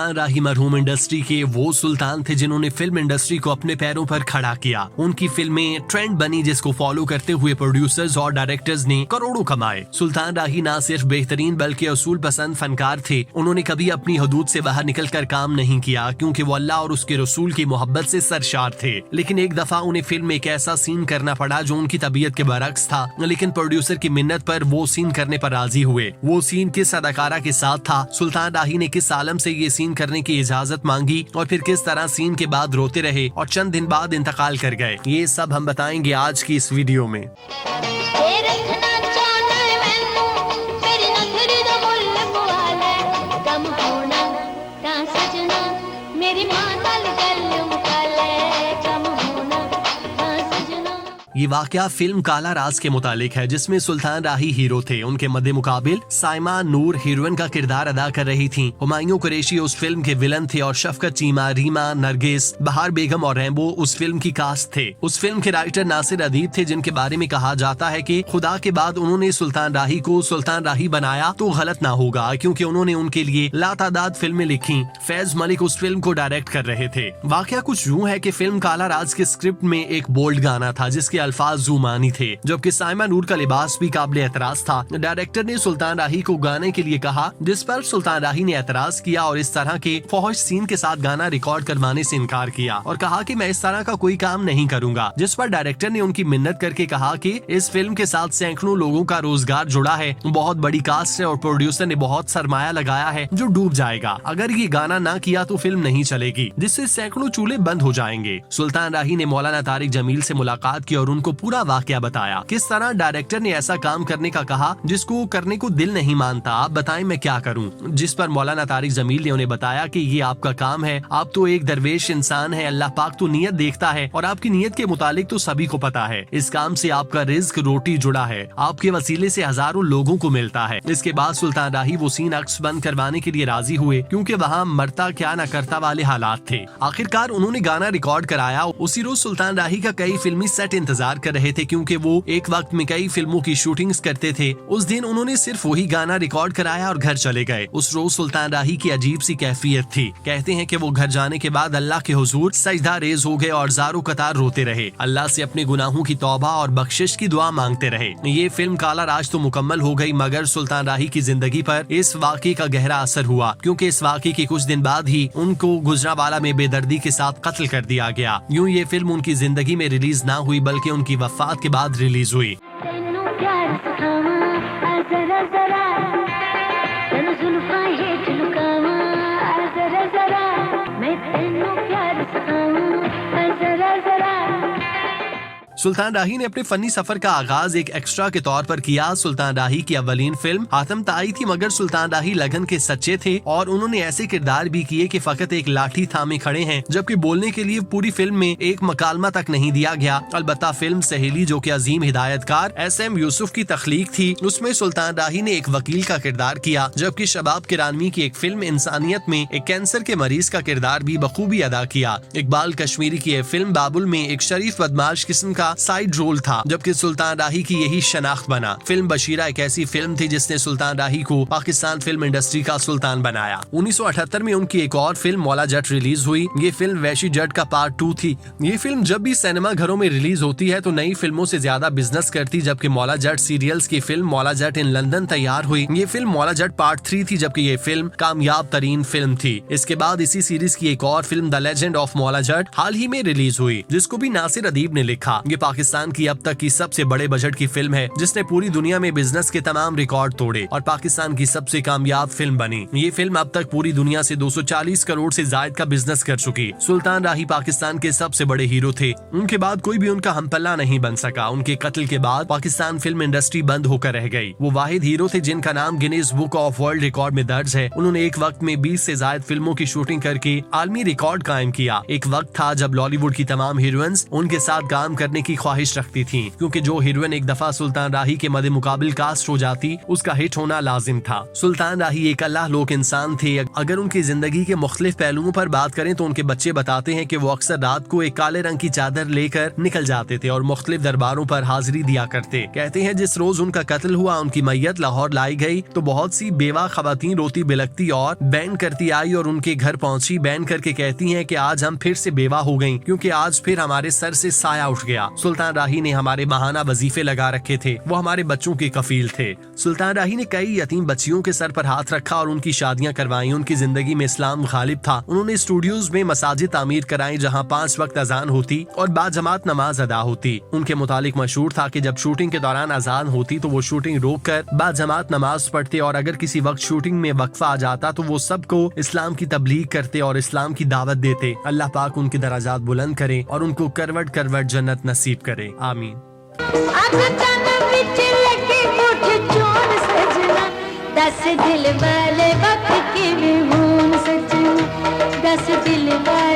सुल्तान राही मरहूम इंडस्ट्री के वो सुल्तान थे जिन्होंने फिल्म इंडस्ट्री को अपने पैरों पर खड़ा किया। उनकी फिल्में ट्रेंड बनी जिसको फॉलो करते हुए प्रोड्यूसर्स और डायरेक्टर्स ने करोड़ों कमाए। सुल्तान राही ना सिर्फ बेहतरीन बल्कि असूल पसंद फनकार थे। उन्होंने कभी अपनी हदूद से बाहर निकलकर काम नहीं किया क्योंकि वो अल्लाह और उसके रसूल की मोहब्बत से सरशार थे। लेकिन एक दफा उन्हें फिल्म में एक ऐसा सीन करना पड़ा जो उनकी तबीयत के बरक्स था, लेकिन प्रोड्यूसर की मिन्नत पर वो सीन करने पर राजी हुए। वो सीन किस अदाकारा के साथ था, सुल्तान राही ने किस आलम से ये सीन करने की इजाजत मांगी और फिर किस तरह सीन के बाद रोते रहे और चंद दिन बाद इंतकाल कर गए, ये सब हम बताएंगे आज की इस वीडियो में। ये वाकया फिल्म काला राज के मुतालिक है जिसमें सुल्तान राही हीरो थे। उनके मद्दे मुकाबिल साइमा नूर हीरोइन का किरदार अदा कर रही थीं। हुमायूं कुरैशी उस फिल्म के विलन थे और शफकत चीमा, रीमा, नरगिस, बहार बेगम और रैम्बो उस फिल्म की कास्ट थे। उस फिल्म के राइटर नासिर अदीब थे जिनके बारे में कहा जाता है कि खुदा के बाद उन्होंने सुल्तान राही को सुल्तान राही बनाया तो गलत ना होगा क्योंकि उन्होंने उनके लिए लातादाद फिल्में लिखी। फैज मलिक उस फिल्म को डायरेक्ट कर रहे थे। वाकया कुछ यूं है कि फिल्म काला राज के स्क्रिप्ट में एक बोल्ड गाना था जिसके अल्फाज जुमानी थे, जबकि साइमा नूर का लिबास भी काबिल एतराज था। डायरेक्टर ने सुल्तान राही को गाने के लिए कहा जिस पर सुल्तान राही ने एतराज किया और इस तरह के फौहश सीन के साथ गाना रिकॉर्ड करवाने से इनकार किया और कहा कि मैं इस तरह का कोई काम नहीं करूंगा, जिस पर डायरेक्टर ने उनकी मिन्नत करके कहा कि इस फिल्म के साथ सैकड़ों लोगों का रोजगार जुड़ा है, बहुत बड़ी कास्ट है और प्रोड्यूसर ने बहुत सरमाया लगाया है जो डूब जाएगा। अगर ये गाना ना किया तो फिल्म नहीं चलेगी, जिससे सैकड़ों चूल्हे बंद हो जाएंगे। सुल्तान राही ने मौलाना तारिक जमील से मुलाकात की और उनको पूरा वाकया बताया, किस तरह डायरेक्टर ने ऐसा काम करने का कहा जिसको करने को दिल नहीं मानता, आप बताएं मैं क्या करूं। जिस पर मौलाना तारिक जमील ने उन्हें बताया कि ये आपका काम है, आप तो एक दरवेश इंसान है, अल्लाह पाक तो नियत देखता है और आपकी नियत के मुतालिक तो सभी को पता है। इस काम से आपका रिज्क रोटी जुड़ा है, आपके वसीले से हजारों लोगों को मिलता है। इसके बाद सुल्तान राही वो सीन अक्स बंद करवाने के लिए राजी हुए क्योंकि वहाँ मरता क्या न करता वाले हालात थे। आखिरकार उन्होंने गाना रिकॉर्ड कराया। उसी रोज सुल्तान राही का कई फिल्मी सेट इंतजार कर रहे थे क्योंकि वो एक वक्त में कई फिल्मों की शूटिंग्स करते थे। उस दिन उन्होंने सिर्फ वही गाना रिकॉर्ड कराया और घर चले गए। उस रोज सुल्तान राही की अजीब सी कैफियत थी। कहते हैं कि वो घर जाने के बाद अल्लाह के हुजूर सजदा रेज हो गए और ज़ारो कतार रोते रहे, अल्लाह से अपने गुनाहों की तौबा और बख्शिश की दुआ मांगते रहे। ये फिल्म काला राज तो मुकम्मल हो गई मगर सुल्तान राही की जिंदगी पर इस वाक़े का गहरा असर हुआ क्योंकि इस वाक़े के कुछ दिन बाद ही उनको गुजरावाला में बेदर्दी के साथ कत्ल कर दिया गया। यूं ये फिल्म उनकी जिंदगी में रिलीज ना हुई बल्कि उनकी वफात के बाद रिलीज हुई। सुल्तान राही ने अपने फनी सफर का आगाज एक एक्स्ट्रा के तौर पर किया। सुल्तान राही की अव्वलीन फिल्म हातम ताई थी मगर सुल्तान राही लगन के सच्चे थे और उन्होंने ऐसे किरदार भी किए कि फकत एक लाठी थामे खड़े हैं, जबकि बोलने के लिए पूरी फिल्म में एक मकालमा तक नहीं दिया गया। अलबत्ता फिल्म सहेली जो कि अजीम हिदायतकार SM यूसुफ की तख्लीक थी, उसमें सुल्तान राही ने एक वकील का किरदार किया, जबकि शबाब किरानवी की एक फिल्म इंसानियत में एक कैंसर के मरीज का किरदार भी बखूबी अदा किया। इकबाल कश्मीरी की एक फिल्म बाबुल में एक शरीफ बदमाश किस्म का साइड रोल था, जबकि सुल्तान राही की यही शनाख्त बना। फिल्म बशीरा एक ऐसी फिल्म थी जिसने सुल्तान राही को पाकिस्तान फिल्म इंडस्ट्री का सुल्तान बनाया। 1978 में उनकी एक और फिल्म मौला जट रिलीज हुई। ये फिल्म वैशी जट का पार्ट 2 थी। ये फिल्म जब भी सिनेमा घरों में रिलीज होती है तो नई फिल्मों से ज्यादा बिजनेस करती, जबकि मौला जट सीरियल्स की film Maula Jatt in London तैयार हुई। ये फिल्म मौला जट पार्ट 3 थी, जबकि ये फिल्म कामयाब तरीन फिल्म थी। इसके बाद इसी सीरीज की एक और film the legend of Maula Jatt हाल ही में रिलीज हुई, जिसको भी नासिर अदीब ने लिखा। ये पाकिस्तान की अब तक की सबसे बड़े बजट की फिल्म है जिसने पूरी दुनिया में बिजनेस के तमाम रिकॉर्ड तोड़े और पाकिस्तान की सबसे कामयाब फिल्म बनी। ये फिल्म अब तक पूरी दुनिया से 240 करोड़ से ज्यादा का बिजनेस कर चुकी। सुल्तान राही पाकिस्तान के सबसे बड़े हीरो थे। उनके बाद कोई भी उनका हमपल्ला नहीं बन सका। उनके कत्ल के बाद पाकिस्तान फिल्म इंडस्ट्री बंद होकर रह गई। वो वाहिद हीरो थे जिनका नाम Guinness book of world record में दर्ज है। उन्होंने एक वक्त में 20 से ज्यादा फिल्मों की शूटिंग करके आलमी रिकॉर्ड कायम किया। एक वक्त था जब बॉलीवुड की तमाम हीरोइंस उनके साथ काम करने की ख्वाहिश रखती थी, क्योंकि जो हीरोइन एक दफा सुल्तान राही के मद्दे मुकाबिल कास्ट हो जाती उसका हिट होना लाजिम था। सुल्तान राही एक अल्लाह लोक इंसान थे। अगर उनकी जिंदगी के मुख्तलिफ पहलुओं पर बात करें तो उनके बच्चे बताते हैं कि वो अक्सर रात को एक काले रंग की चादर लेकर निकल जाते थे और मुख्तलिफ दरबारों पर हाजिरी दिया करते। कहते हैं जिस रोज उनका कत्ल हुआ, उनकी मैयत लाहौर लाई गई तो बहुत सी बेवा खवातीन रोती बिलकती और बैंड करती आई और उनके घर पहुंची। बैंड करके कहती हैं कि आज हम फिर से बेवा हो गईं, क्योंकि आज फिर हमारे सर से साया उठ गया। सुल्तान राही ने हमारे महाना वजीफे लगा रखे थे, वो हमारे बच्चों के कफील थे। सुल्तान राही ने कई यतीम बच्चियों के सर पर हाथ रखा और उनकी शादियां करवाई। उनकी जिंदगी में इस्लाम गालिब था। उन्होंने स्टूडियोज में मसाजिद तामीर कराई जहां 5 वक्त अजान होती और बाजमात नमाज अदा होती। उनके मुतालिक मशहूर था कि जब शूटिंग के दौरान अजान होती तो वो शूटिंग रोक कर बाजमात नमाज पढ़ते और अगर किसी वक्त शूटिंग में वक्फा आ जाता तो वो सबको इस्लाम की तबलीग करते और इस्लाम की दावत देते। अल्लाह पाक उनके दराजात बुलंद करे और उनको करवट करवट जन्नत नसीब करे, आमीन। दस दिल वाले वक्त के में हूं सजना, दस दिल वाले